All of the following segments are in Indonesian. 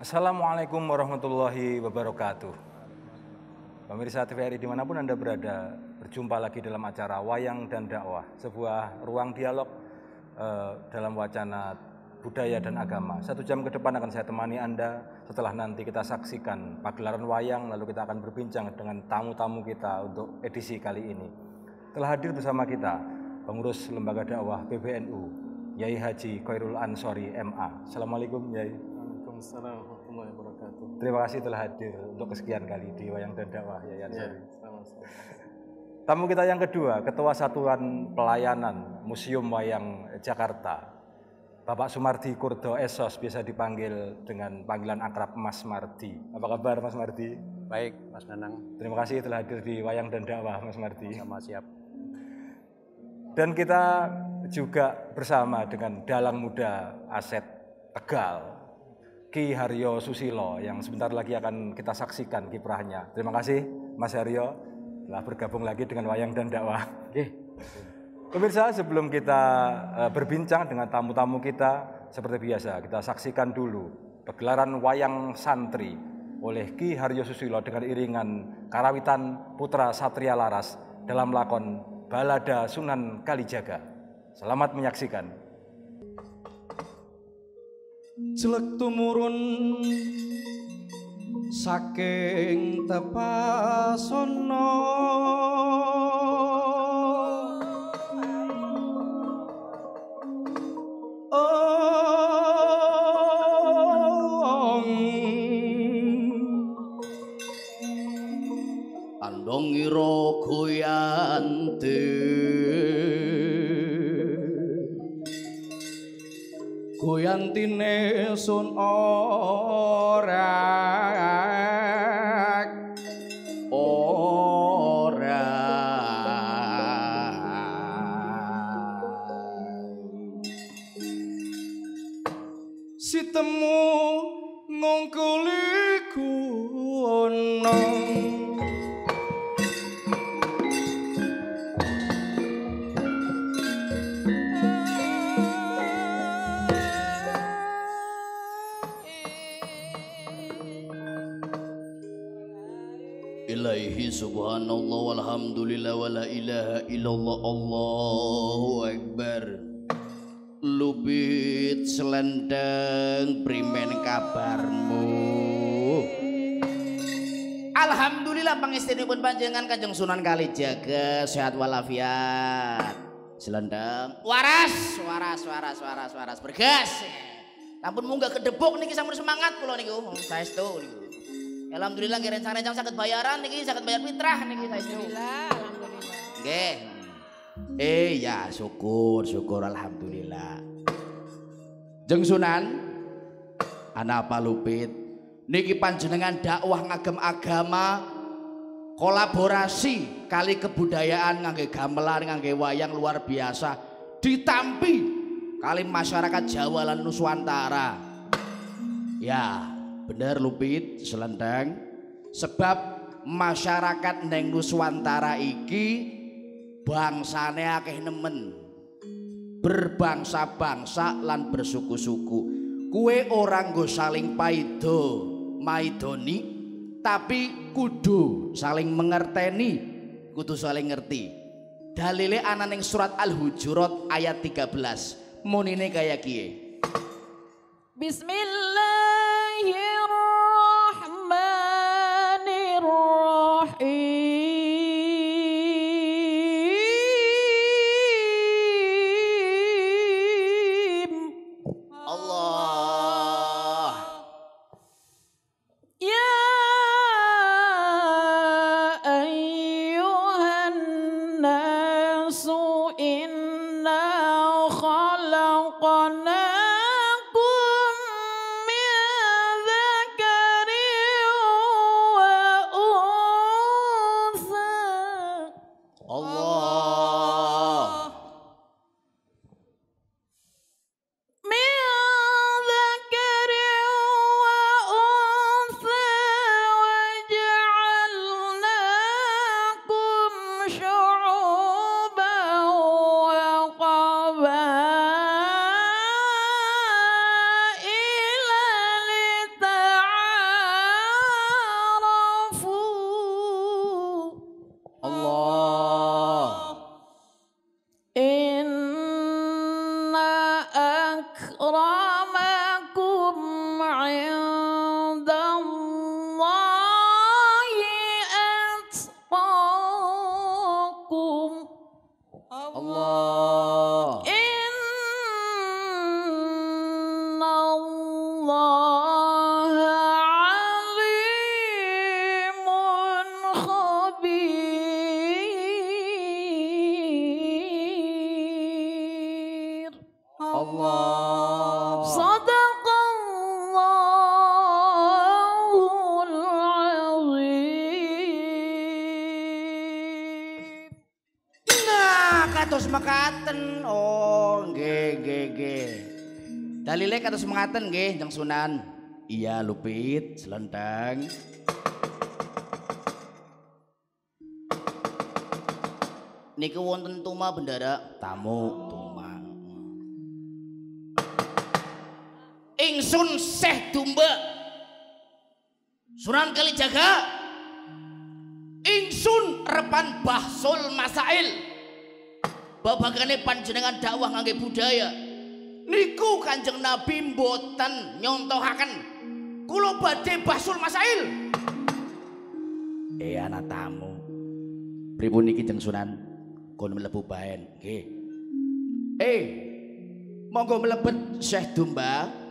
Assalamualaikum warahmatullahi wabarakatuh. Pemirsa TVRI dimanapun Anda berada, berjumpa lagi dalam acara Wayang dan Dakwah, sebuah ruang dialog dalam wacana budaya dan agama. 1 jam ke depan akan saya temani Anda setelah nanti kita saksikan pagelaran wayang, lalu kita akan berbincang dengan tamu-tamu kita untuk edisi kali ini. Telah hadir bersama kita pengurus Lembaga Dakwah PBNU, Yai Haji Khairul Ansori MA. Assalamualaikum Yai. Waalaikumsalam warahmatullahi wabarakatuh. Terima kasih telah hadir untuk kesekian kali di Wayang dan Dakwah Yai Ansori. Sama-sama. Tamu kita yang kedua, Ketua Satuan Pelayanan Museum Wayang Jakarta, Bapak Sumardi Kurdo Esos, biasa dipanggil dengan panggilan akrab Mas Mardi. Apa kabar Mas Mardi? Baik, Mas Nanang. Terima kasih telah hadir di Wayang dan Dakwah Mas Mardi. Sama siap. Dan kita juga bersama dengan Dalang Muda Aset Tegal, Ki Haryo Susilo, yang sebentar lagi akan kita saksikan kiprahnya. Terima kasih Mas Haryo telah bergabung lagi dengan Wayang dan Dakwah. Pemirsa, sebelum kita berbincang dengan tamu-tamu kita, seperti biasa kita saksikan dulu pagelaran Wayang Santri oleh Ki Haryo Susilo dengan iringan Karawitan Putra Satria Laras dalam lakon Balada Sunan Kalijaga. Selamat menyaksikan. Jelek tumurun saking Tepasono, Andongira goyante goyantine sun orak si temu ngongkuli gunung. Ilaihi subhanallah walhamdulillah wala ilaha illallah Allahu akbar. Lupit selendang primen kabarmu. Alhamdulillah pangestinipun panjenengan Kanjeng Sunan Kalijaga sehat walafiat. Selendang waras bergas. Ampun munggah kedebuk niki sampun semangat kula niku. Saestu niku. Alhamdulillah nggih rencang-rencang saged bayaran niki, saged bayar fitrah niki saestu. Alhamdulillah. Nggih. Ya syukur alhamdulillah. Jeng Sunan, ana apa Lupit? Niki panjenengan dakwah ngagem agama, kolaborasi kali kebudayaan ngangge gamelan, ngangge wayang luar biasa, ditampi kali masyarakat Jawa lan Nuswantara. Ya, bener Lupit selendang, sebab masyarakat neng Nuswantara iki bangsane akeh nemen, berbangsa-bangsa lan bersuku-suku. Kue orang nggo saling maidoni, tapi kudu saling mengerteni, kudu saling ngerti. Dalile ana ning surat Al-Hujurat ayat 13. Munine kaya kiye. Bismillahirrahmanirrahim. akramakum 'indallahi atqakum. Allah. Innallaha 'alimun khabir. Allah. Sadaqallahul azim. Nah, kados mekaten. Oh, nggih. Dalile kados mekaten nggih, Jeng Sunan. Iya, Lupit, selendang. Niku wonten tuma bendara, tamu tuma. Ingsun Syekh Dumba. Sunan Kalijaga. Ingsun repan Bahsul Masail. Babagane panjenengan dakwah ngangge budaya. Niku Kanjeng Nabi mboten nyontohaken kula badhe Bahsul Masail. Anak tamu. Pripun niki Jeng Sunan? Kon mlebu baen nggih. Monggo mlebet Syekh Dumba.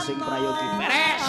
Sing prayogi beres.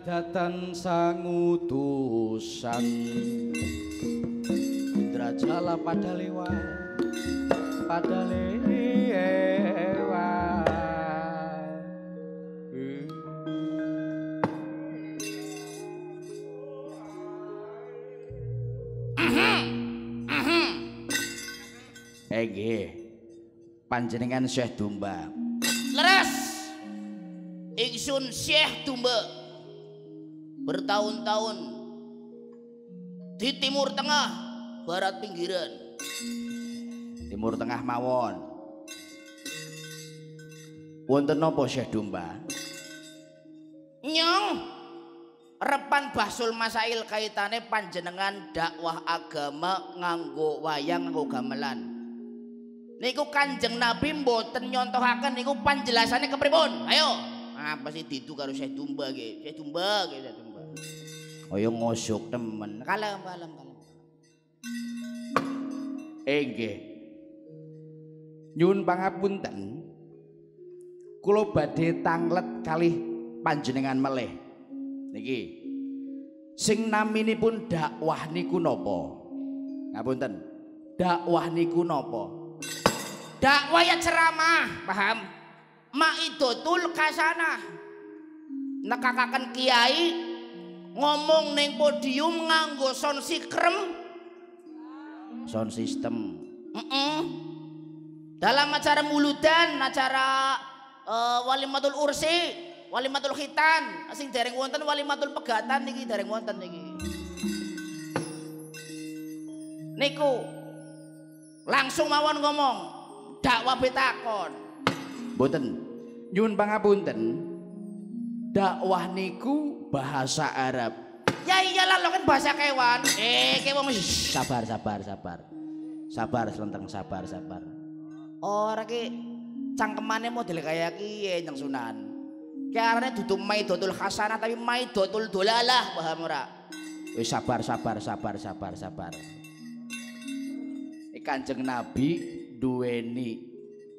Datan sangutusan Indrajala pada lewa panjenengan Syekh Dumba. Leres. Ingsun Syekh Dumba. Bertahun-tahun di Timur Tengah, Barat pinggiran, Timur Tengah mawon. Wonten napa Syekh Dumba? Nyong repan Bahsul Masail kaitane panjenengan dakwah agama nganggo wayang nganggo gamelan. Niku Kanjeng Nabi mboten nyontohaken niku panjelasane kepripun? Ayo. Apa sih ditu karo Syekh Dumba nggih? Syekh Dumba nggih, Syekh Dumba. Kaya ngosok temen. Kalem. Nggih. Nyuwun pangapunten. Kula badhe tanglet kalih panjenengan melih. Niki. Sing naminipun dakwah niku napa? Ngapunten. Dakwah niku napa? Dakwah ya ceramah, paham? Maidotul hasanah. Nekakaken kiai ngomong ning podium nganggo sound system. Sound system. Dalam acara muludan, acara walimatul ursi, walimatul khitan, sing dereng wonten walimatul pegatan niki dereng wonten niki. Niku langsung mawon ngomong dakwah betakon. Mboten. Nyuwun pangapunten. Dakwah niku bahasa Arab. Ya iyalah lo kan bahasa kewan. Kewan sabar. Sabar selenteng sabar. Ora ki cangkemane model kaya kiye Nyang Sunan. Karena dudu maidotul hasanah tapi maidotul dolalah, paham ora? Wis sabar. Kanjeng Nabi duweni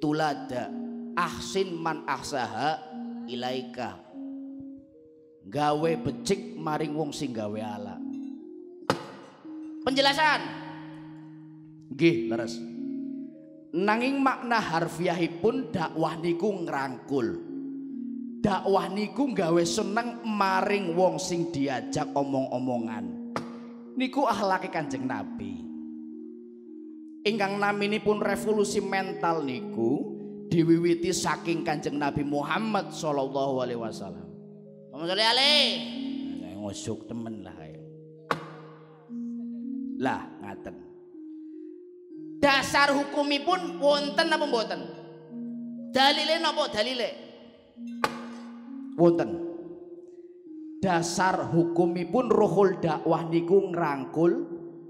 tulada ahsin man ahsaha ilaika. Gawe becik maring wong sing gawe ala. Penjelasan. Nggih, leres. Nanging makna harfiahipun dakwah niku ngrangkul. Dakwah niku gawe seneng maring wong sing diajak omong-omongan. Niku akhlake Kanjeng Nabi. Ingkang naminipun revolusi mental niku diwiwiti saking Kanjeng Nabi Muhammad sallallahu alaihi wasallam. Allahumma sholli ngosok temen lah ayo. Lah ngaten. Dasar hukumipun wonten apa mboten? Dalile napa dalile? Wonten. Dasar hukumipun ruhul dakwah niku ngrangkul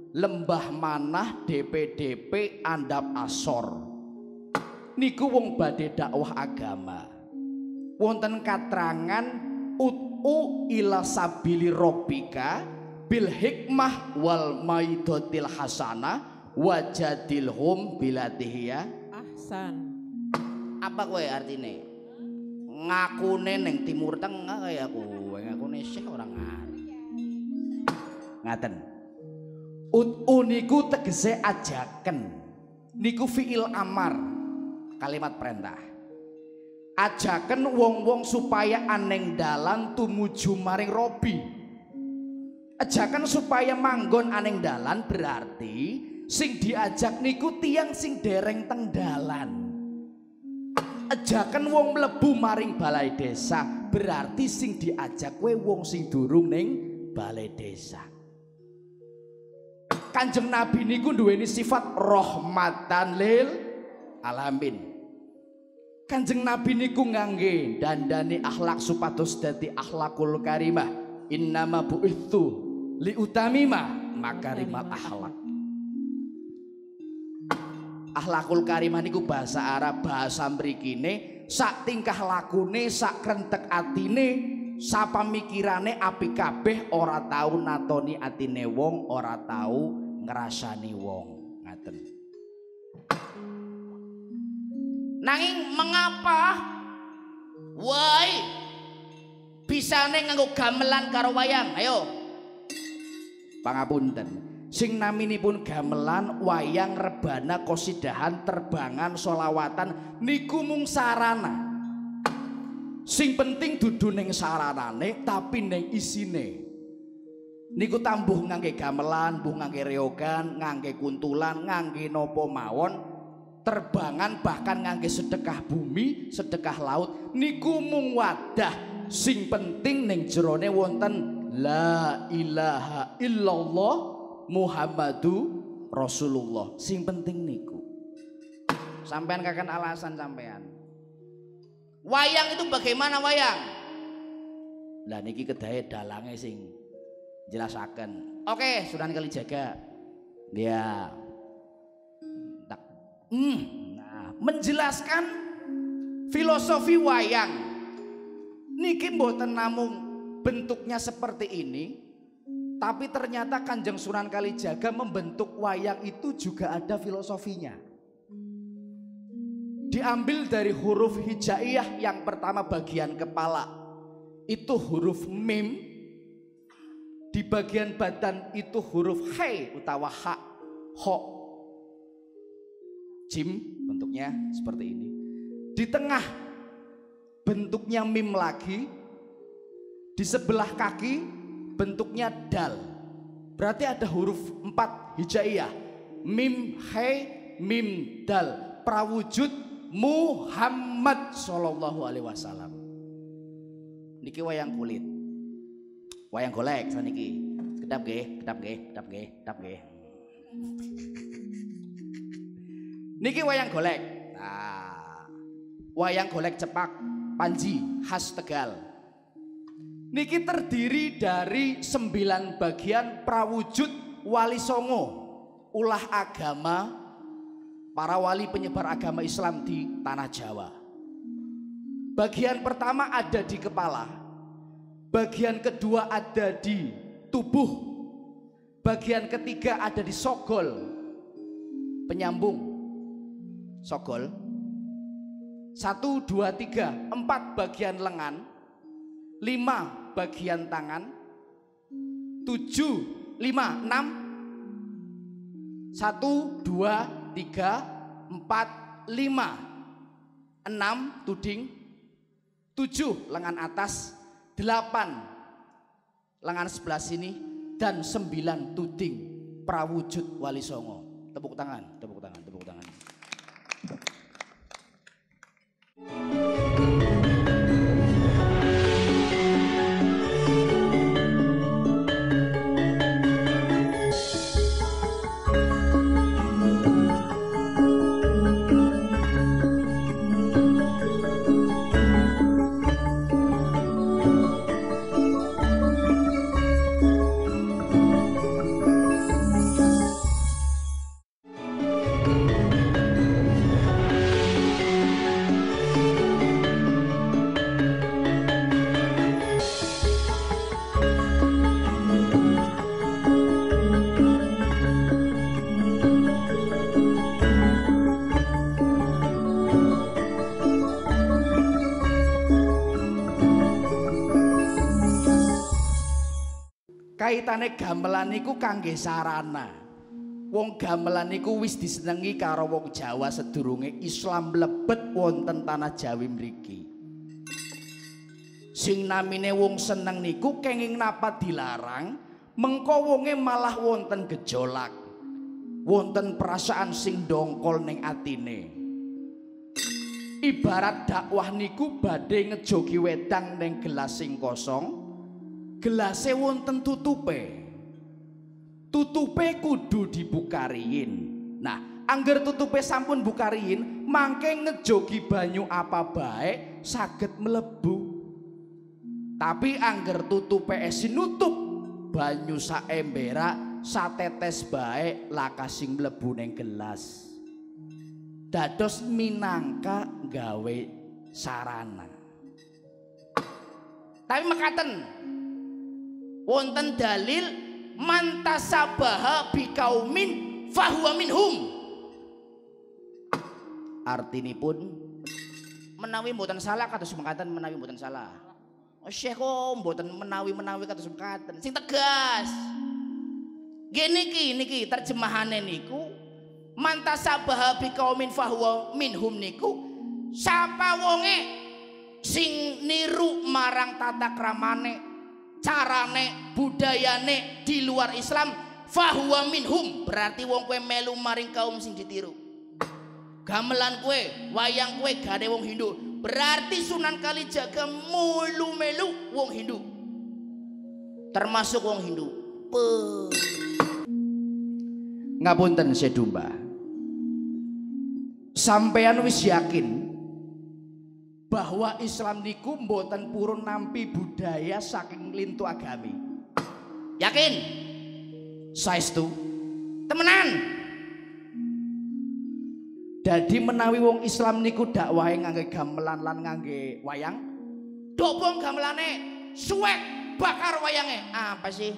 lembah manah DPDP andap asor niku wong badhe dakwah agama. Wonten katrangan ut'u ila sabili rabbika bil hikmah wal maidotil hasanah wajadilhum bilatihya Ahsan. Apa kowe artine? Ngakune ning timur tengah kaya kowe ngakune syekh ora ngerti. Ngaten. Ut'u niku tegese ajaken. Niku fiil amar, kalimat perintah. Ajaken wong-wong supaya aneng dalan tumuju maring Robi. Ajaken supaya manggon aneng dalan berarti sing diajak niku tiyang sing dereng teng dalan. Ajaken wong mlebu maring balai desa berarti sing diajak kowe wong sing durung ning balai desa. Kanjeng Nabi niku duweni sifat rahmatan lil alamin. Kanjeng Nabi niku ngangge dandani akhlak supados dadi akhlakul karimah. Innama bu'ithu li utamima makarimal akhlak. Akhlakul karimah niku bahasa Arab, bahasa mrikine sak tingkah lakune, sak krentek atine, sak pamikirane apik kabeh, ora tau natoni atine wong, ora tau ngrasani wong. Ngaten. Nanging mengapa woi bisane nganggo gamelan karo wayang? Ayo. Pangapunten. Sing naminipun gamelan, wayang, rebana, kosidahan, terbangan, solawatan niku mung sarana. Sing penting dudu ning saranane tapi ning isine. Niku tambuh ngangge gamelan, mbuh ngangge reogan, ngangge kuntulan, ngangge nopo mawon, terbangan bahkan ngangge sedekah bumi, sedekah laut niku mung wadah. Sing penting ning jerone wonten la ilaha illallah Muhammadu Rasulullah. Sing penting niku. Sampean kakan alasan sampean. Wayang itu bagaimana wayang? Lah niki kedahe dalange sing jelasaken. Oke, Sunan Kalijaga. Ya. Nah, menjelaskan filosofi wayang. Niki mboten namung bentuknya seperti ini. Tapi ternyata Kanjeng Sunan Kalijaga membentuk wayang itu juga ada filosofinya. Diambil dari huruf hijaiyah yang pertama bagian kepala itu huruf mim, di bagian badan itu huruf he utawa ha, ho, jim bentuknya seperti ini. Di tengah bentuknya mim lagi, di sebelah kaki bentuknya dal. Berarti ada huruf 4 hijaiyah. Mim he mim dal. Prawujud Muhammad sallallahu alaihi wasallam. Niki wayang kulit. Wayang golek saniki. Kedap nggih, kedap nggih, kedap nggih, kedap nggih. Niki wayang golek. Nah, wayang golek cepak Panji khas Tegal. Niki terdiri dari 9 bagian prawujud wali songo, ulah agama para wali penyebar agama Islam di tanah Jawa. Bagian pertama ada di kepala, bagian kedua ada di tubuh, bagian ketiga ada di sogol, penyambung sogol. 1, 2, 3, 4 bagian lengan, 5 bagian tangan, 7, 5, 6, 1, 2, 3, 4, 5, 6 tuding, 7 lengan atas, 8 lengan sebelah sini, dan 9 tuding prawujud wali songo. Tepuk tangan, tepuk tangan, tepuk tangan. Kaitane gamelan niku kangge sarana. Wong gamelan niku wis disenengi karo wong Jawa sedurunge Islam mlebet wonten tanah Jawi mriki. Sing namine wong seneng niku kenging napa dilarang, mengko wonge malah wonten gejolak. Wonten perasaan sing dongkol ning atine. Ibarat dakwah niku badhe ngejogi wedang ning gelas sing kosong. Gelase wonten tutupe. Tutupe kudu dibukariin. Nah, angger tutupe sampun bukariin, mangke ngejogi banyu apa bae saged mlebu. Tapi angger tutupe esi nutup, banyu saembera satetes bae lakasing mlebu ning gelas. Dados minangka gawe sarana. Tapi mekaten wonten dalil mantasabaha biqaumin fahuwa minhum. Artinipun menawi mboten salah kados mekaten, menawi mboten salah. Syekh kok mboten menawi kados mekaten. Sing tegas. Nggih niki terjemahane niku mantasabaha biqaumin fahuwa minhum niku sapa wonge sing niru marang tata kramane, carane, budayane di luar Islam, fahuwa minhum, berarti wong kue melu maring kaum sing ditiru. Gamelan kue, wayang kue gade wong Hindu, berarti Sunan Kalijaga melu wong Hindu, termasuk wong Hindu. Ngapunten Sedumba, sampean wis yakin bahwa Islam niku mboten purun nampi budaya saking lintu agami? Yakin? Saestu? Temenan? Dadi menawi wong Islam niku dakwahe ngangge gamelan lan ngangge wayang, dobong gamelane, suwek bakar wayange. Apa sih?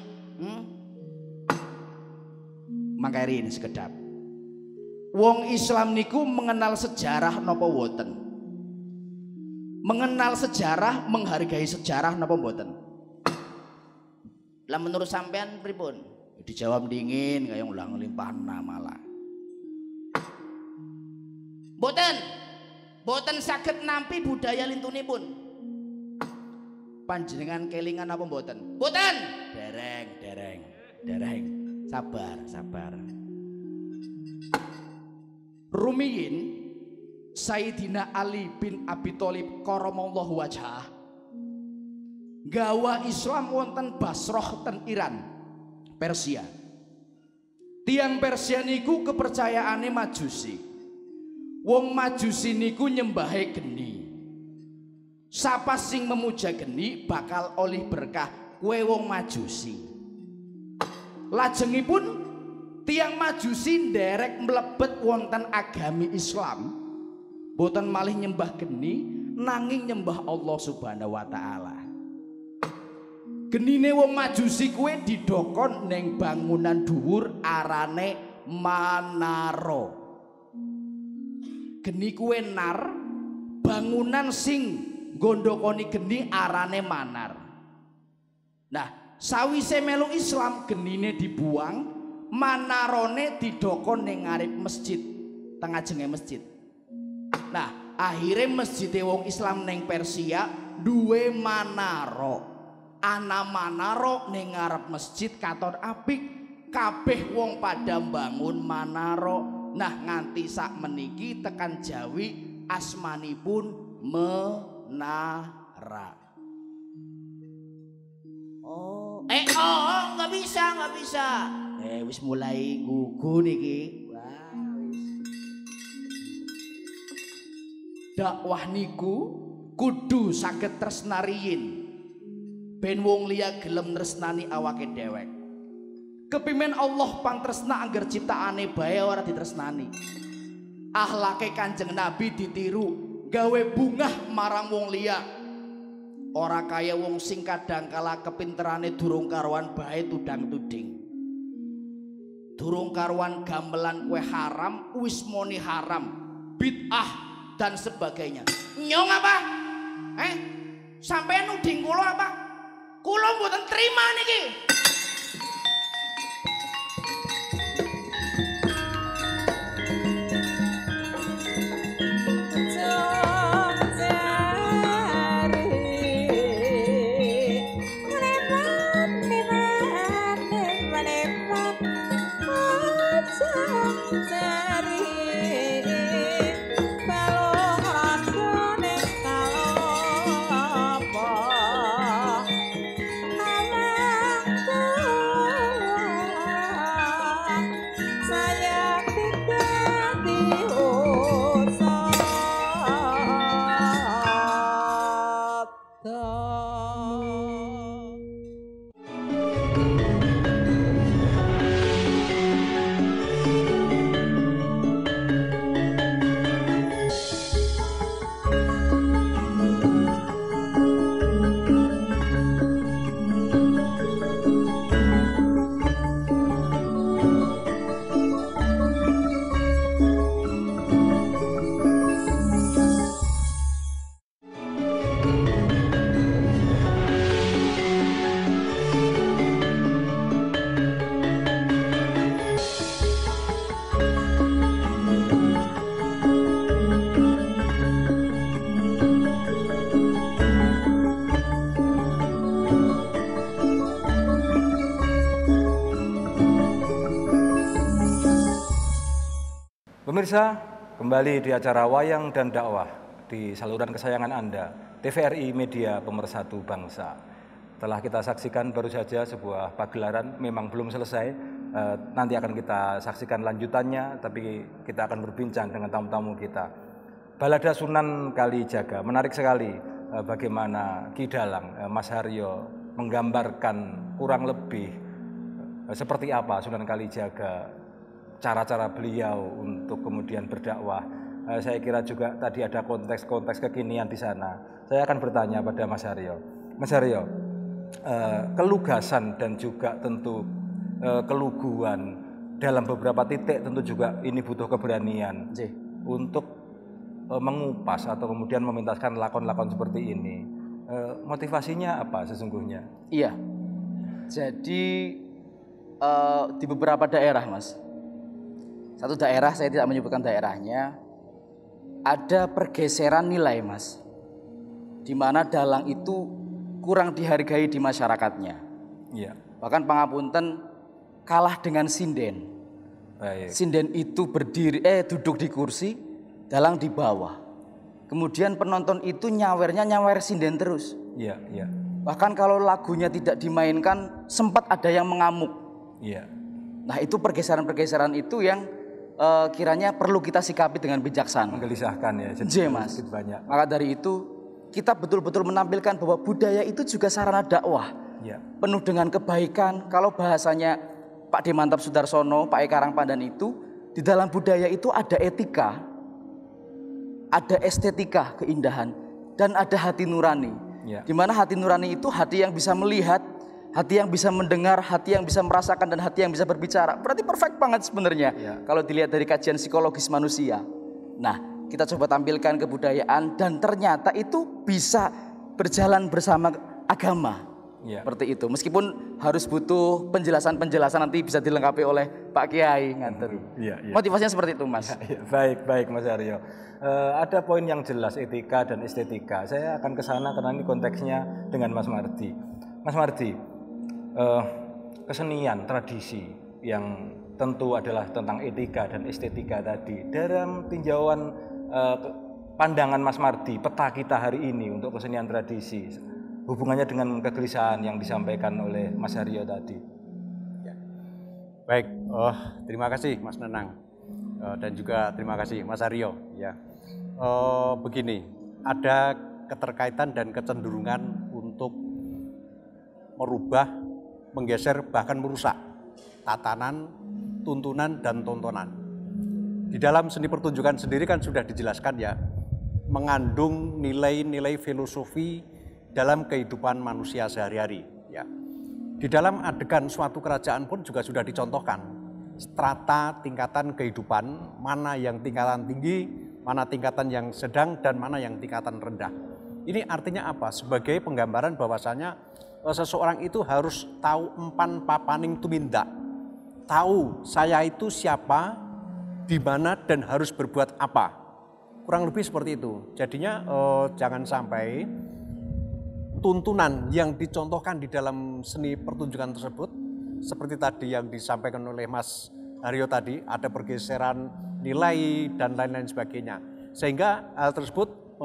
Mangkari ini sekedap. Wong Islam niku mengenal sejarah napa mboten? Mengenal sejarah, menghargai sejarah napa mboten? Lah menurut sampean pripun? Dijawab dingin kayak ulang limpahna malah. Mboten saged nampi budaya lintunipun. Panjenengan kelingan apa mboten? Mboten. Dereng. Sabar. Rumiyin Sayyidina Ali bin Abi Thalib karamallahu wajhah gawa Islam wonten Basrah ten Iran, Persia. Tiang Persia niku kepercayaane Majusi. Wong Majusi niku nyembahe geni. Sapa sing memuja geni bakal oleh berkah. Kowe wong Majusi. Lajengipun tiang Majusi nderek mlebet wonten agami Islam, boten malih nyembah geni nanging nyembah Allah Subhanahu wa taala. Genine wong Majusi kuwe didokon ning bangunan dhuwur arane manaro. Geni kuwe nar, bangunan sing gondokoni geni arane manar. Nah, sawise melu Islam genine dibuang, manarone didokon ning ngarep masjid, tengajenge masjid. Nah, akhirnya masjid wong Islam ning Persia duwe manaro. Ana manaro ning ngarep masjid katon apik, kabeh wong pada bangun manaro. Nah, nganti sak meniki tekan Jawi asmanipun menara. Nggak bisa. Wis mulai gugu niki. Wah, wis. Dakwah niku kudu saged tresnariyin. Ben wong liya gelem tresnani awake dhewek. Kepimen Allah pantresna angger ciptaane bae ora ditresnani. Akhlake Kanjeng Nabi ditiru, gawe bungah marang wong liya. Ora kaya wong sing kadang kala kepinterane durung karuan bae tudang tuding. Durung karuan gamelan kue haram, wis moni haram, bid'ah dan sebagainya. Nyong apa? Sampeyan nuding kula apa? Kula mboten terima niki. Pemirsa, kembali di acara Wayang dan Dakwah di saluran kesayangan Anda, TVRI Media Pemersatu Bangsa. Telah kita saksikan baru saja sebuah pagelaran, memang belum selesai, nanti akan kita saksikan lanjutannya, tapi kita akan berbincang dengan tamu-tamu kita. Balada Sunan Kalijaga, menarik sekali bagaimana Ki Dalang, Mas Haryo menggambarkan kurang lebih seperti apa Sunan Kalijaga, cara-cara beliau untuk kemudian berdakwah. Saya kira juga tadi ada konteks-konteks kekinian di sana. Saya akan bertanya pada Mas Haryo. Mas Haryo, kelugasan dan juga tentu keluguan dalam beberapa titik, tentu juga ini butuh keberanian untuk mengupas atau kemudian mementaskan lakon-lakon seperti ini. Motivasinya apa sesungguhnya? Iya. Jadi di beberapa daerah, Mas. Satu daerah, saya tidak menyebutkan daerahnya, ada pergeseran nilai, Mas. Di mana dalang itu kurang dihargai di masyarakatnya. Iya. Bahkan pangapunten kalah dengan sinden. Baik. Sinden itu duduk di kursi, dalang di bawah. Kemudian penonton itu nyawer sinden terus. Iya, iya. Bahkan kalau lagunya tidak dimainkan, sempat ada yang mengamuk. Iya. Nah, itu pergeseran-pergeseran itu yang kiranya perlu kita sikapi dengan bijaksana. Menggelisahkan ya. Mas. Banyak. Maka dari itu kita betul-betul menampilkan bahwa budaya itu juga sarana dakwah. Ya. Penuh dengan kebaikan. Kalau bahasanya Pak D. Mantap Sudarsono, Pak E. Karangpandan itu, di dalam budaya itu ada etika, ada estetika keindahan, dan ada hati nurani. Ya. Di mana hati nurani itu hati yang bisa melihat, hati yang bisa mendengar, hati yang bisa merasakan, dan hati yang bisa berbicara. Berarti perfect banget sebenarnya kalau dilihat dari kajian psikologis manusia. Nah, kita coba tampilkan kebudayaan dan ternyata itu bisa berjalan bersama agama. Seperti itu. Meskipun harus butuh penjelasan-penjelasan, nanti bisa dilengkapi oleh Pak Kiai nganter. Motivasinya seperti itu, Mas. Baik Mas Aryo. Ada poin yang jelas, etika dan estetika. Saya akan ke sana karena ini konteksnya dengan Mas Mardi. Mas Mardi, kesenian, tradisi yang tentu adalah tentang etika dan estetika tadi. Dalam tinjauan pandangan Mas Mardi, peta kita hari ini untuk kesenian tradisi, hubungannya dengan kegelisahan yang disampaikan oleh Mas Aryo tadi. Ya. Baik, terima kasih Mas Nenang dan juga terima kasih Mas Aryo. Ya, begini, ada keterkaitan dan kecenderungan untuk merubah, menggeser, bahkan merusak tatanan, tuntunan, dan tontonan. Di dalam seni pertunjukan sendiri kan sudah dijelaskan ya, mengandung nilai-nilai filosofi dalam kehidupan manusia sehari-hari. Ya. Di dalam adegan suatu kerajaan pun juga sudah dicontohkan strata tingkatan kehidupan, mana yang tingkatan tinggi, mana tingkatan yang sedang, dan mana yang tingkatan rendah. Ini artinya apa? Sebagai penggambaran bahwasanya seseorang itu harus tahu empan papaning tumindak, tahu saya itu siapa, di mana, dan harus berbuat apa. Kurang lebih seperti itu. Jadinya jangan sampai tuntunan yang dicontohkan di dalam seni pertunjukan tersebut, seperti tadi yang disampaikan oleh Mas Aryo tadi, ada pergeseran nilai dan lain-lain sebagainya. Sehingga hal tersebut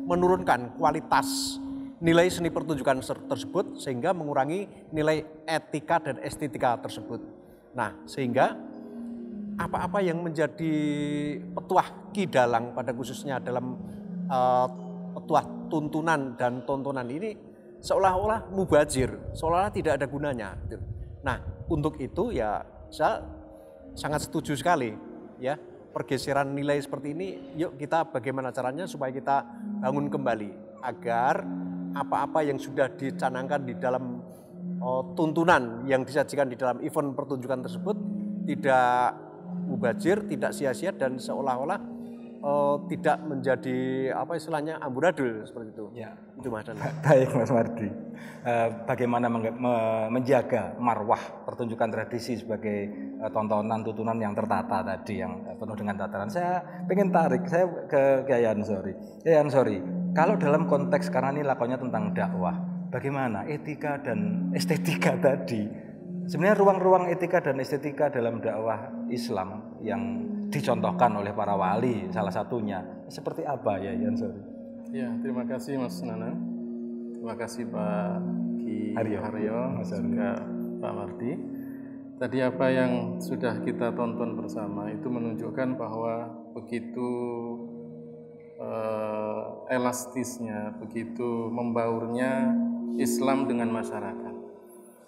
menurunkan kualitas nilai seni pertunjukan tersebut, sehingga mengurangi nilai etika dan estetika tersebut. Nah, sehingga apa-apa yang menjadi petuah Ki Dalang pada khususnya dalam petuah tuntunan dan tontonan ini seolah-olah mubazir, seolah-olah tidak ada gunanya. Nah, untuk itu ya saya sangat setuju sekali ya, pergeseran nilai seperti ini, yuk kita bagaimana caranya supaya kita bangun kembali agar apa-apa yang sudah dicanangkan di dalam tuntunan yang disajikan di dalam event pertunjukan tersebut tidak mubazir, tidak sia-sia, dan seolah-olah tidak menjadi apa istilahnya amburadul seperti itu. Ya, itu Mas Dana. Baik Mas Mardi. Bagaimana menjaga marwah pertunjukan tradisi sebagai tontonan tuntunan yang tertata tadi, yang penuh dengan tataran. Saya pengen tarik saya ke Kiai Ansori. Kiai Ansori, kalau dalam konteks karena ini lakonnya tentang dakwah, bagaimana etika dan estetika tadi? Sebenarnya ruang-ruang etika dan estetika dalam dakwah Islam yang dicontohkan oleh para wali salah satunya seperti apa ya Ansori? Ya, terima kasih Mas Nanang, terima kasih Pak Ki Haryo, juga Pak Mardi. Tadi apa yang sudah kita tonton bersama itu menunjukkan bahwa begitu elastisnya, begitu membaurnya Islam dengan masyarakat.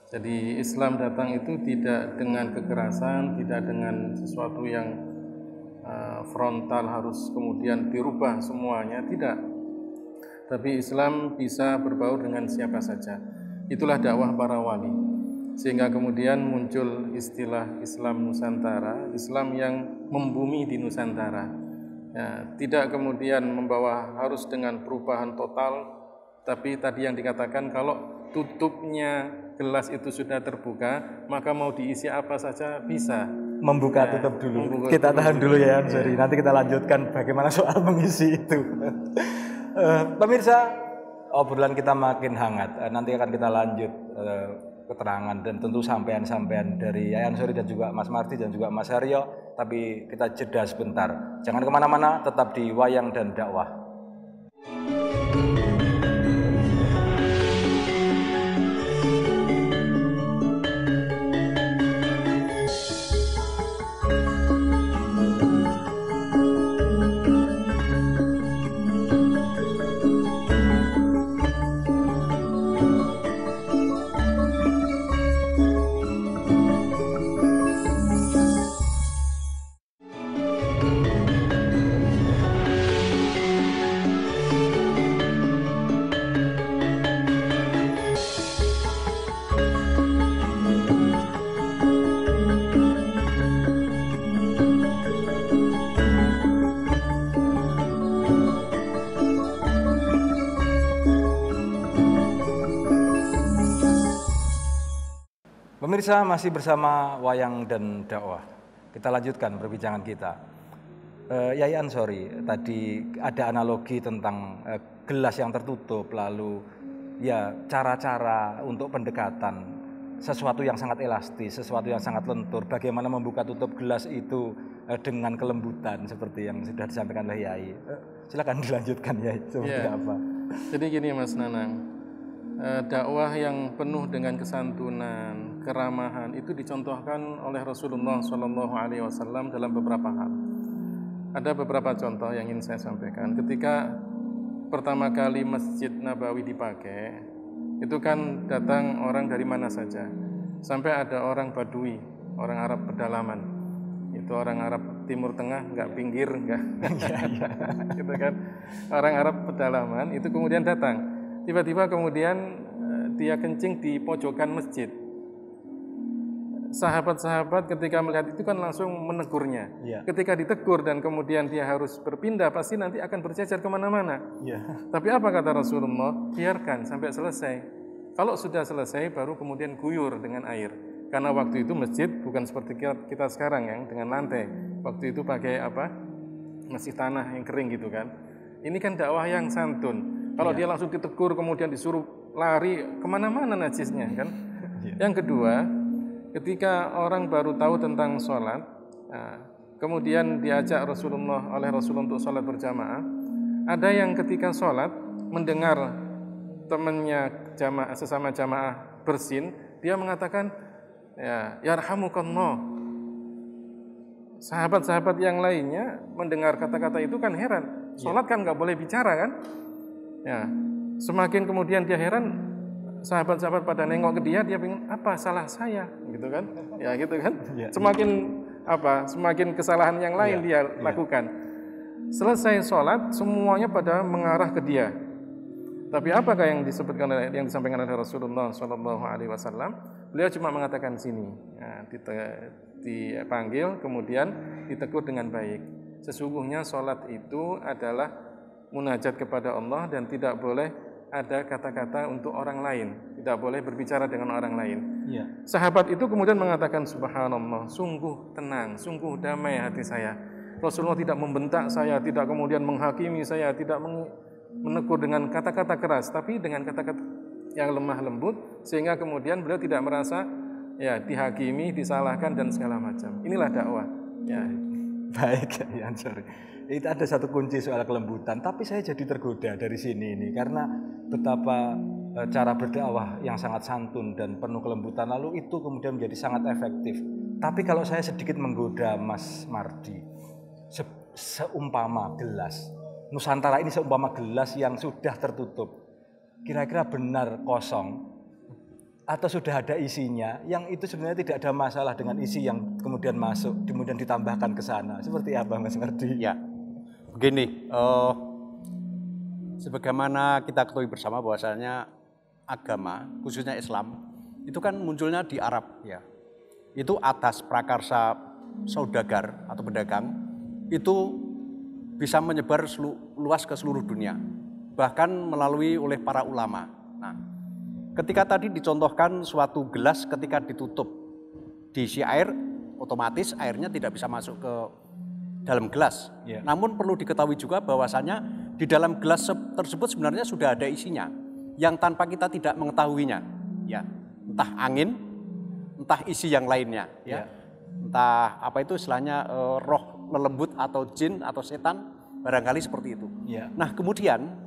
Jadi Islam datang itu tidak dengan kekerasan, tidak dengan sesuatu yang frontal harus kemudian dirubah semuanya, tidak. Tapi Islam bisa berbaur dengan siapa saja. Itulah dakwah para wali. Sehingga kemudian muncul istilah Islam Nusantara, Islam yang membumi di Nusantara. Ya, tidak kemudian membawa harus dengan perubahan total, tapi tadi yang dikatakan kalau tutupnya gelas itu sudah terbuka, maka mau diisi apa saja bisa. Membuka tutup dulu. Kita tahan dulu ya Ansori. Nanti kita lanjutkan bagaimana soal mengisi itu. Pemirsa, obrolan kita makin hangat. Nanti akan kita lanjut keterangan dan tentu sampean-sampean dari Yai Ansori dan juga Mas Mardi dan juga Mas Haryo. Tapi kita jeda sebentar. Jangan kemana-mana, tetap di Wayang dan Dakwah. Pemirsa, masih bersama Wayang dan Dakwah. Kita lanjutkan perbincangan kita. Yai Ansori, tadi ada analogi tentang gelas yang tertutup, lalu ya cara-cara untuk pendekatan, sesuatu yang sangat elastis, sesuatu yang sangat lentur, bagaimana membuka tutup gelas itu dengan kelembutan seperti yang sudah disampaikan oleh Yai. Silakan dilanjutkan Yai, seperti apa? Jadi gini Mas Nanang, dakwah yang penuh dengan kesantunan, keramahan itu dicontohkan oleh Rasulullah SAW dalam beberapa hal. Ada beberapa contoh yang ingin saya sampaikan. Ketika pertama kali Masjid Nabawi dipakai, itu kan datang orang dari mana saja. Sampai ada orang Badui, orang Arab pedalaman. Itu orang Arab Timur Tengah, enggak pinggir, enggak. Gitu kan. Orang Arab pedalaman itu kemudian datang. Tiba-tiba kemudian dia kencing di pojokan masjid. Sahabat-sahabat ketika melihat itu kan langsung menegurnya. Ketika ditegur dan kemudian dia harus berpindah, pasti nanti akan bercecer kemana-mana. Tapi apa kata Rasulullah? Biarkan sampai selesai. Kalau sudah selesai, baru kemudian guyur dengan air. Karena waktu itu masjid bukan seperti kita sekarang yang dengan lantai. Waktu itu pakai apa? Masih tanah yang kering gitu kan. Ini kan dakwah yang santun. Kalau dia langsung ditegur kemudian disuruh lari kemana-mana najisnya kan. Yang kedua, ketika orang baru tahu tentang sholat, kemudian diajak oleh Rasulullah untuk sholat berjamaah, ada yang ketika sholat mendengar temannya sesama jamaah bersin, dia mengatakan, ya yarhamukallah. Sahabat-sahabat yang lainnya mendengar kata-kata itu kan heran. Sholat kan nggak boleh bicara kan? Ya, semakin kemudian dia heran, sahabat-sahabat pada nengok ke dia pengen apa salah saya, gitu kan? Ya gitu kan? Semakin kesalahan yang lain dia lakukan. Selesai sholat, semuanya pada mengarah ke dia. Tapi apakah yang disampaikan oleh Rasulullah SAW? Beliau cuma mengatakan sini, dipanggil, kemudian ditegur dengan baik. Sesungguhnya sholat itu adalah munajat kepada Allah dan tidak boleh ada kata-kata untuk orang lain, tidak boleh berbicara dengan orang lain. Sahabat itu kemudian mengatakan, subhanallah, sungguh tenang, sungguh damai hati saya. Rasulullah tidak membentak saya, tidak kemudian menghakimi saya, tidak menegur dengan kata-kata keras, tapi dengan kata-kata yang lemah lembut, sehingga kemudian beliau tidak merasa dihakimi, disalahkan dan segala macam. Inilah dakwah. Baik, ya sorry. Itu ada satu kunci soal kelembutan, tapi saya jadi tergoda dari sini ini karena betapa cara berdakwah yang sangat santun dan penuh kelembutan, lalu itu kemudian menjadi sangat efektif. Tapi kalau saya sedikit menggoda Mas Mardi, seumpama gelas Nusantara ini, seumpama gelas yang sudah tertutup, kira-kira benar kosong atau sudah ada isinya, yang itu sebenarnya tidak ada masalah dengan isi yang kemudian masuk, kemudian ditambahkan ke sana. Seperti apa Mas Mardi? Ya, begini, sebagaimana kita ketahui bersama bahwasanya agama, khususnya Islam, itu kan munculnya di Arab ya. Itu atas prakarsa saudagar atau pedagang, itu bisa menyebar luas ke seluruh dunia, bahkan melalui oleh para ulama. Nah, ketika tadi dicontohkan suatu gelas ketika ditutup diisi air, otomatis airnya tidak bisa masuk ke dalam gelas. Ya. Namun perlu diketahui juga bahwasannya di dalam gelas tersebut sebenarnya sudah ada isinya yang tanpa kita tidak mengetahuinya. Ya, entah angin, entah isi yang lainnya. Ya. Entah apa itu istilahnya roh lelembut atau jin atau setan, barangkali seperti itu. Ya. Nah kemudian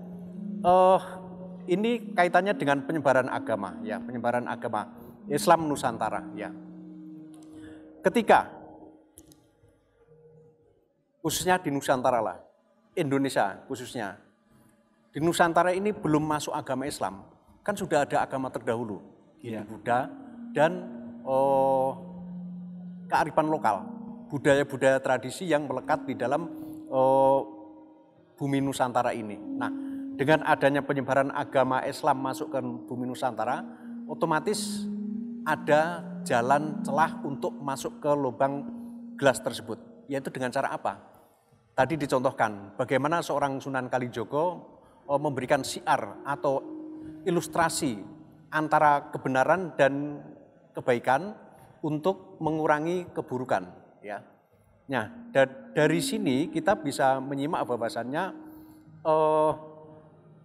ini kaitannya dengan penyebaran agama, ya, penyebaran agama Islam Nusantara, ya. Ketika khususnya di Nusantara lah, Indonesia khususnya, di Nusantara ini belum masuk agama Islam, kan sudah ada agama terdahulu, ya. Buddha dan kearifan lokal. Budaya-budaya tradisi yang melekat di dalam bumi Nusantara ini. Nah, dengan adanya penyebaran agama Islam masuk ke bumi Nusantara, otomatis ada jalan celah untuk masuk ke lubang gelas tersebut. Yaitu dengan cara apa? Tadi dicontohkan bagaimana seorang Sunan Kalijogo memberikan syiar atau ilustrasi antara kebenaran dan kebaikan untuk mengurangi keburukan. Ya, nah dari sini kita bisa menyimak bahwasannya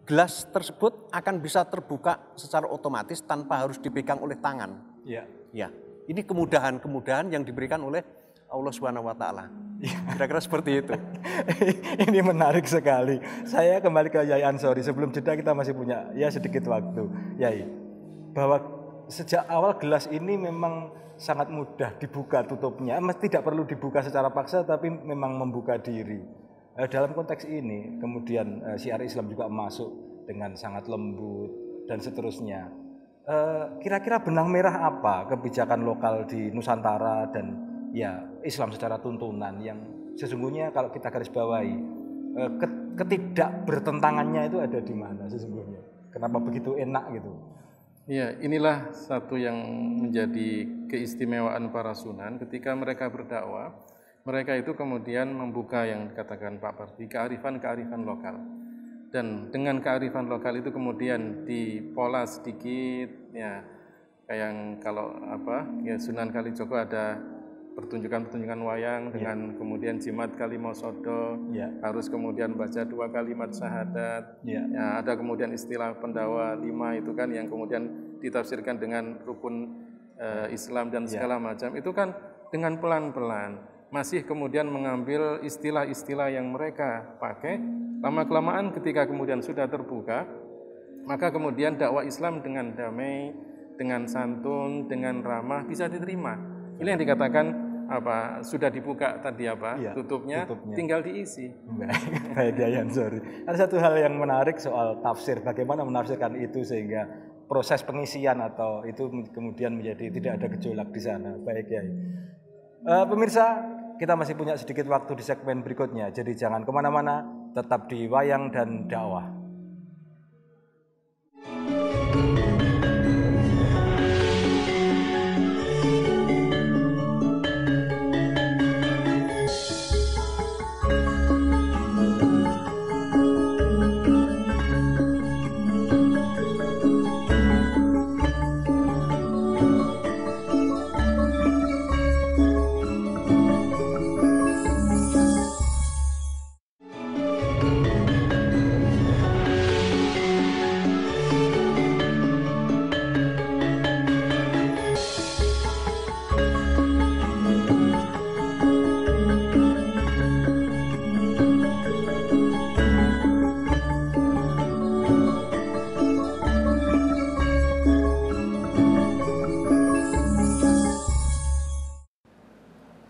gelas tersebut akan bisa terbuka secara otomatis tanpa harus dipegang oleh tangan. Ya, ya, ini kemudahan-kemudahan yang diberikan oleh Allah Subhanahu Wa Taala. Kira-kira seperti itu. Ini menarik sekali. Saya kembali ke Yai Ansori. Sebelum jeda kita masih punya ya sedikit waktu, Yai. Bahwa sejak awal gelas ini memang sangat mudah dibuka tutupnya, tidak perlu dibuka secara paksa tapi memang membuka diri. Dalam konteks ini kemudian syiar Islam juga masuk dengan sangat lembut dan seterusnya. Kira-kira benang merah apa kebijakan lokal di Nusantara dan ya Islam secara tuntunan yang sesungguhnya kalau kita garis bawahi ketidakbertentangannya itu ada di mana sesungguhnya? Kenapa begitu enak gitu? Ya, inilah satu yang menjadi keistimewaan para sunan ketika mereka berdakwah. Mereka itu kemudian membuka yang dikatakan Pak Parti, kearifan-kearifan lokal. Dan dengan kearifan lokal itu kemudian dipola sedikit, ya kayak yang kalau ya Sunan Kalijogo ada pertunjukan-pertunjukan wayang dengan kemudian jimat Kalimosodo, harus kemudian baca 2 kalimat syahadat, ya ada kemudian istilah pendawa 5 itu kan yang kemudian ditafsirkan dengan rukun Islam dan segala macam, itu kan dengan pelan-pelan masih kemudian mengambil istilah-istilah yang mereka pakai, lama-kelamaan ketika kemudian sudah terbuka, maka kemudian dakwah Islam dengan damai, dengan santun, dengan ramah bisa diterima. Ini yang dikatakan sudah dibuka tadi tutupnya, tinggal diisi. Baik, Yai Ansori. Ada satu hal yang menarik soal tafsir, bagaimana menafsirkan itu sehingga proses pengisian atau itu kemudian menjadi tidak ada gejolak di sana. Baik, Yai. Pemirsa, kita masih punya sedikit waktu di segmen berikutnya, jadi jangan kemana-mana, tetap di Wayang dan Dakwah.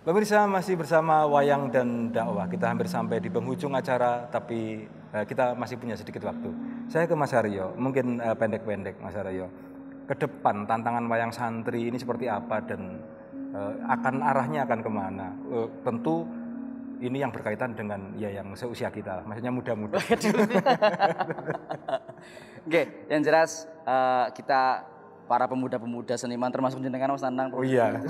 Pemirsa, masih bersama Wayang dan Dakwah. Kita hampir sampai di penghujung acara, tapi kita masih punya sedikit waktu. Saya ke Mas Haryo, mungkin pendek-pendek Mas Haryo. Ke depan tantangan wayang santri ini seperti apa dan arahnya akan kemana? Tentu ini yang berkaitan dengan ya yang seusia kita, maksudnya muda-muda. Oke, yang jelas kita para pemuda-pemuda seniman termasuk jenengan Mas Nanang. Oh iya.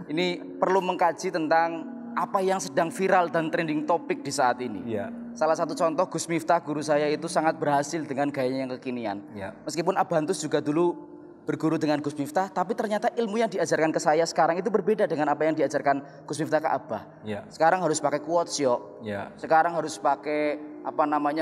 Ini perlu mengkaji tentang apa yang sedang viral dan trending topik di saat ini. Iya. Salah satu contoh Gus Miftah guru saya itu sangat berhasil dengan gayanya yang kekinian. Iya. Meskipun Abantus juga dulu berguru dengan Gus Miftah, tapi ternyata ilmu yang diajarkan ke saya sekarang itu berbeda dengan apa yang diajarkan Gus Miftah ke Abah. Iya. Sekarang harus pakai quotes yo. Iya. Sekarang harus pakai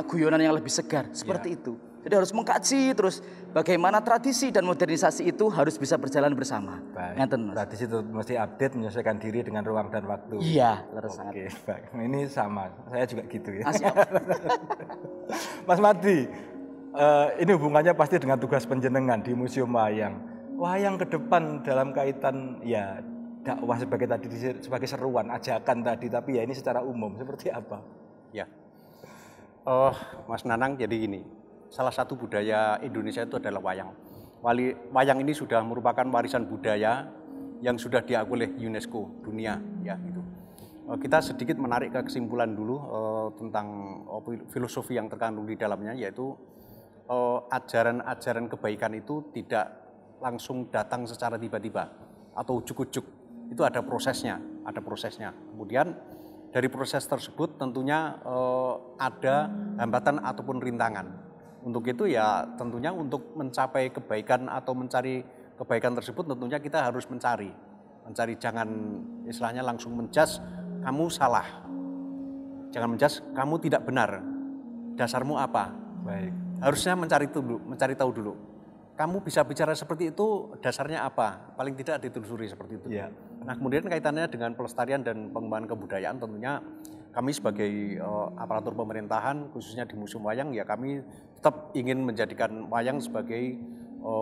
guyonan yang lebih segar. Seperti itu. Jadi harus mengkaji terus bagaimana tradisi dan modernisasi itu harus bisa berjalan bersama. Baik. Mas. Tradisi itu mesti update, menyesuaikan diri dengan ruang dan waktu. Iya, harus sangat. Oke, baik. Ini sama. Saya juga gitu ya. Siap. Mas Mardi, ini hubungannya pasti dengan tugas penjenengan di Museum Wayang. Wayang ke depan dalam kaitan ya dakwah sebagai seruan, ajakan tadi, tapi ya ini secara umum seperti apa? Ya, Mas Nanang, jadi gini. Salah satu budaya Indonesia itu adalah wayang. Wayang ini sudah merupakan warisan budaya yang sudah diakui oleh UNESCO dunia, ya gitu. Kita sedikit menarik ke kesimpulan dulu tentang filosofi yang terkandung di dalamnya, yaitu ajaran-ajaran kebaikan itu tidak langsung datang secara tiba-tiba atau ujuk-ujuk. Itu ada prosesnya, Kemudian dari proses tersebut tentunya ada hambatan ataupun rintangan. Untuk itu ya tentunya untuk mencapai kebaikan atau mencari kebaikan tersebut tentunya kita harus mencari, jangan istilahnya langsung menjudge kamu salah, jangan menjudge kamu tidak benar, dasarmu apa. Baik. Harusnya mencari tahu dulu. Kamu bisa bicara seperti itu dasarnya apa? Paling tidak ditelusuri seperti itu. Ya. Nah kemudian kaitannya dengan pelestarian dan pengembangan kebudayaan tentunya kami sebagai aparatur pemerintahan khususnya di Museum Wayang ya kami tetap ingin menjadikan wayang sebagai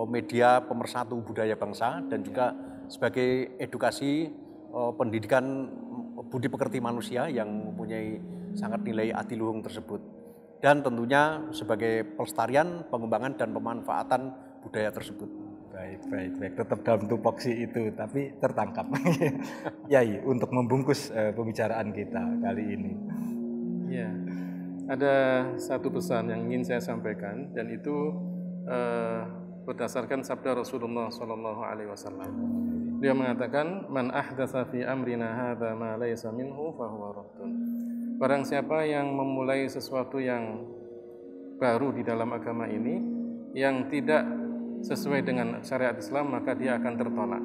media pemersatu budaya bangsa dan juga sebagai edukasi pendidikan budi pekerti manusia yang mempunyai sangat nilai adiluhung tersebut. Dan tentunya sebagai pelestarian, pengembangan dan pemanfaatan budaya tersebut. Baik. Tetap dalam tupoksi itu, tapi tertangkap. Yai, untuk membungkus pembicaraan kita kali ini. Ya, ada satu pesan yang ingin saya sampaikan dan itu berdasarkan sabda Rasulullah SAW. Dia mengatakan, "Man ahdatsa fi amrina hadza ma laysa minhu fahuwa raddun." Barang siapa yang memulai sesuatu yang baru di dalam agama ini yang tidak sesuai dengan syariat Islam, maka dia akan tertolak.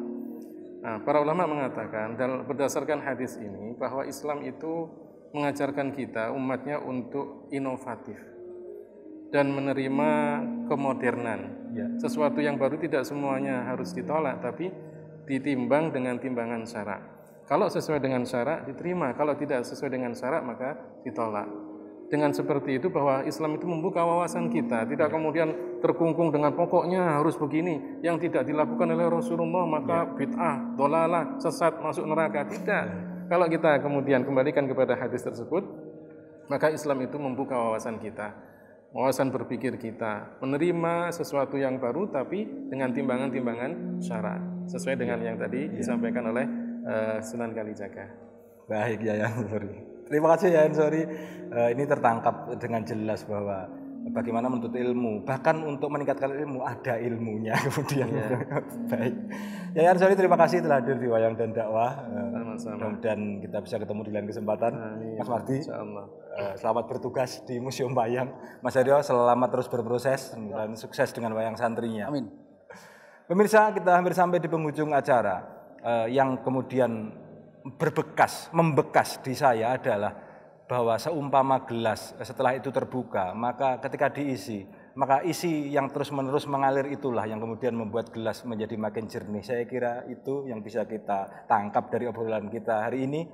Nah, para ulama mengatakan berdasarkan hadis ini bahwa Islam itu mengajarkan kita umatnya untuk inovatif dan menerima kemodernan. Ya. Sesuatu yang baru tidak semuanya harus ditolak, tapi ditimbang dengan timbangan syarak. Kalau sesuai dengan syarak diterima, kalau tidak sesuai dengan syarak maka ditolak. Dengan seperti itu bahwa Islam itu membuka wawasan kita, tidak kemudian terkungkung dengan pokoknya harus begini, yang tidak dilakukan oleh Rasulullah maka bid'ah, dolalah, sesat, masuk neraka. Tidak. Kalau kita kemudian kembalikan kepada hadis tersebut, maka Islam itu membuka wawasan kita, wawasan berpikir kita, menerima sesuatu yang baru tapi dengan timbangan-timbangan syarak, sesuai dengan yang tadi disampaikan oleh Sunan Kalijaga. Baik, Yayan Ansori. Terima kasih Yayan Ansori. Ini tertangkap dengan jelas bahwa bagaimana menuntut ilmu, bahkan untuk meningkatkan ilmu ada ilmunya kemudian. Baik. Yayan Ansori, terima kasih telah hadir di Wayang dan Dakwah. Dan kita bisa ketemu di lain kesempatan. Mas Mardi, selamat bertugas di Museum Wayang. Mas Aryo, selamat terus berproses dan sukses dengan wayang santrinya. Amin. Pemirsa, kita hampir sampai di penghujung acara. Yang kemudian membekas di saya adalah bahwa seumpama gelas setelah itu terbuka, maka ketika diisi, maka isi yang terus-menerus mengalir itulah yang kemudian membuat gelas menjadi makin jernih. Saya kira itu yang bisa kita tangkap dari obrolan kita hari ini.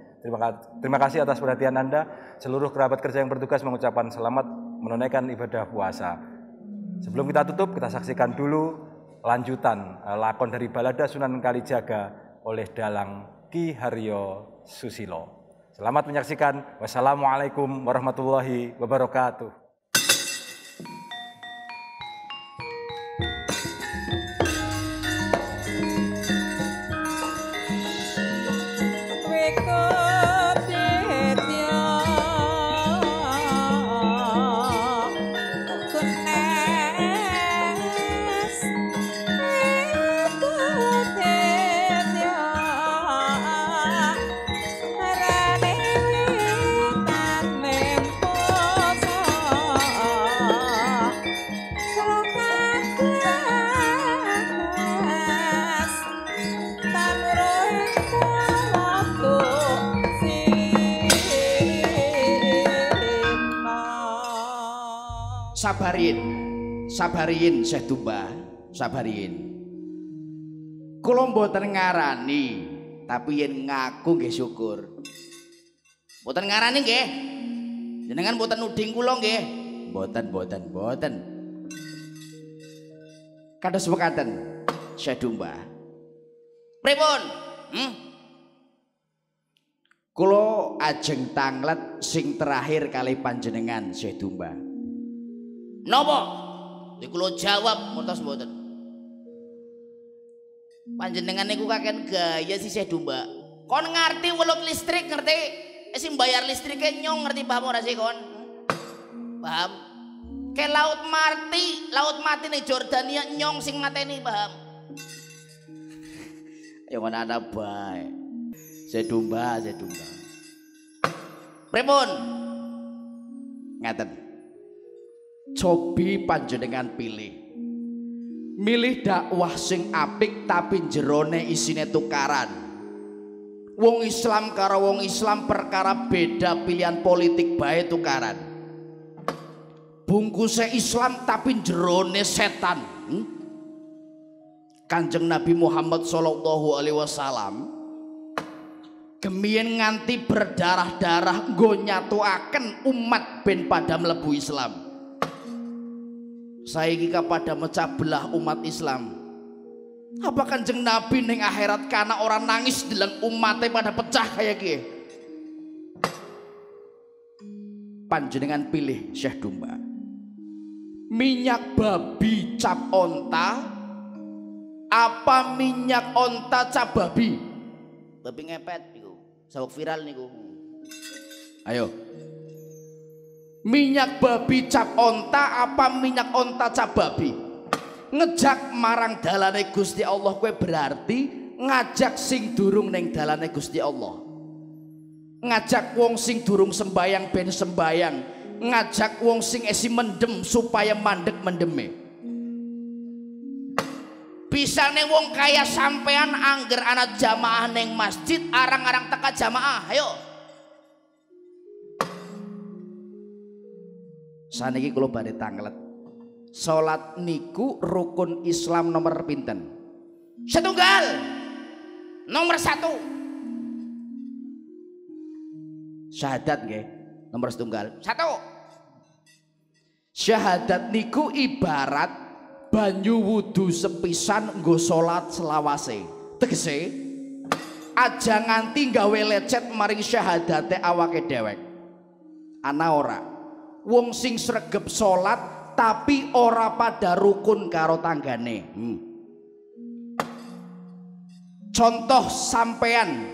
Terima kasih atas perhatian Anda. Seluruh kerabat kerja yang bertugas mengucapkan selamat menunaikan ibadah puasa. Sebelum kita tutup, kita saksikan dulu lanjutan lakon dari Balada Sunan Kalijaga oleh Dalang Ki Haryo Susilo. Selamat menyaksikan. Wassalamualaikum warahmatullahi wabarakatuh. Wake up, Sabarin Syekh Tumbah, sabarin. Kula mboten ngarani, tapi yen ngaku nggih syukur. Mboten ngarani nggih. Jenengan mboten nuding kula nggih. Mboten. Kados mekaten Syekh Tumbah. Pripun? Kula ajeng tanglet sing terakhir kali panjenengan Syekh Tumbah. Napa? Kula jawab ngertos mboten. Panjenengan niku kaken gaya si Syekh Tumbah. Kon ngerti welut listrik ngerti? Sing bayar listrike nyong ngerti paham ora sih kon? Paham? Ke laut mati ning Jordania nyong sing mateni paham? Ya mana ada bae. Syekh Tumbah. Pripun? Ngaten. Cobi panjenengan milih dakwah sing apik tapi jerone isine tukaran. Wong Islam karo wong Islam perkara beda pilihan politik bae tukaran. Bungkuse Islam tapi jerone setan. Kanjeng Nabi Muhammad sallallahu alaihi wasallam gemien nganti berdarah-darah nggo nyatuaken umat ben pada mlebu Islam. Saiki pada mecah belah umat Islam. Apa Kanjeng Nabi ning akhirat kana orang nangis deleng umatnya pada pecah kayak gini? Panjenengan pilih Syekh Tumbah. Minyak babi cap onta apa minyak onta cap babi? Babi ngepet niku. Sabuk viral niku. Ayo. Minyak babi cap onta apa minyak onta cap babi? Ngejak marang dalane Gusti Allah kue berarti ngajak sing durung neng dalane Gusti Allah. Ngajak wong sing durung sembayang ben sembayang, ngajak wong sing esi mendem supaya mandek mendeme. Bisane wong kaya sampean angger ana jamaah neng masjid arang-arang teka jamaah. Ayo. Saniki kula badhe tanglet. Salat niku rukun Islam nomor pinten? Setunggal. Nomor 1. Syahadat nggih. Nomor setunggal. 1. Syahadat niku ibarat banyu wudu sepisan nggo salat selawase. Tegese aja nganti gawe lecet maring syahadate awake dhewek. Ana ora? Wong sing sregep salat tapi ora pada rukun karo tanggane. Contoh sampean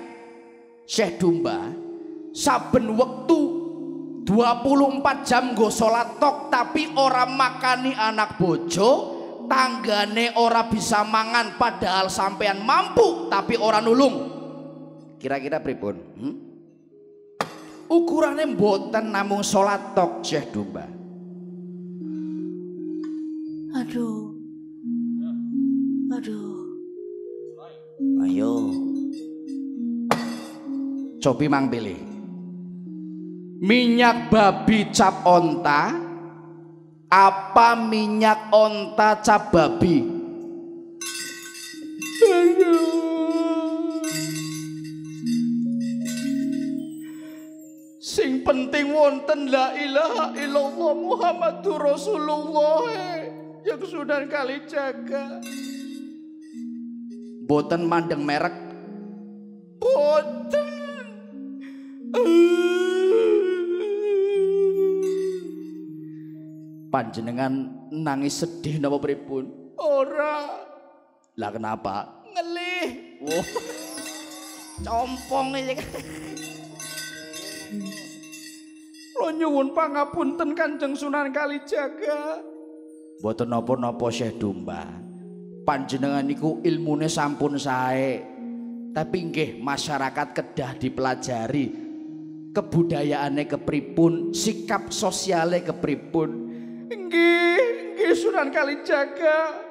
Syekh Tumbah saben wektu 24 jam nggo salat tok tapi ora makani anak bojo, tanggane ora bisa mangan padahal sampean mampu tapi ora nulung. Kira-kira pripun? Ukurane mboten namung salat tok Syekh Tumbah. Aduh. Ayo. Cobi mang pilih. Minyak babi cap onta apa minyak onta cap babi? Sing penting wonten la ilaha illallah Muhammadur Rasulullah yang sudah kali jaga. Boten mandeng merek. Boten. Panjenengan nangis sedih napa pripun? Ora. Lah kenapa? Ngelih. Oh. Compong iki. Lo nyuwun pangapunten Kanjeng Sunan Kalijaga. Boten napa-napa Syekh Tumbah. Panjenengan niku ilmune sampun sae. Tapi nggih masyarakat kedah dipelajari. Kebudayaane kepripun, sikap sosiale kepripun. Nggih Sunan Kalijaga.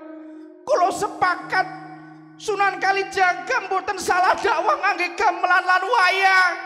Kula sepakat Sunan Kalijaga mboten salah dakwah ngangge gamelan lan wayang.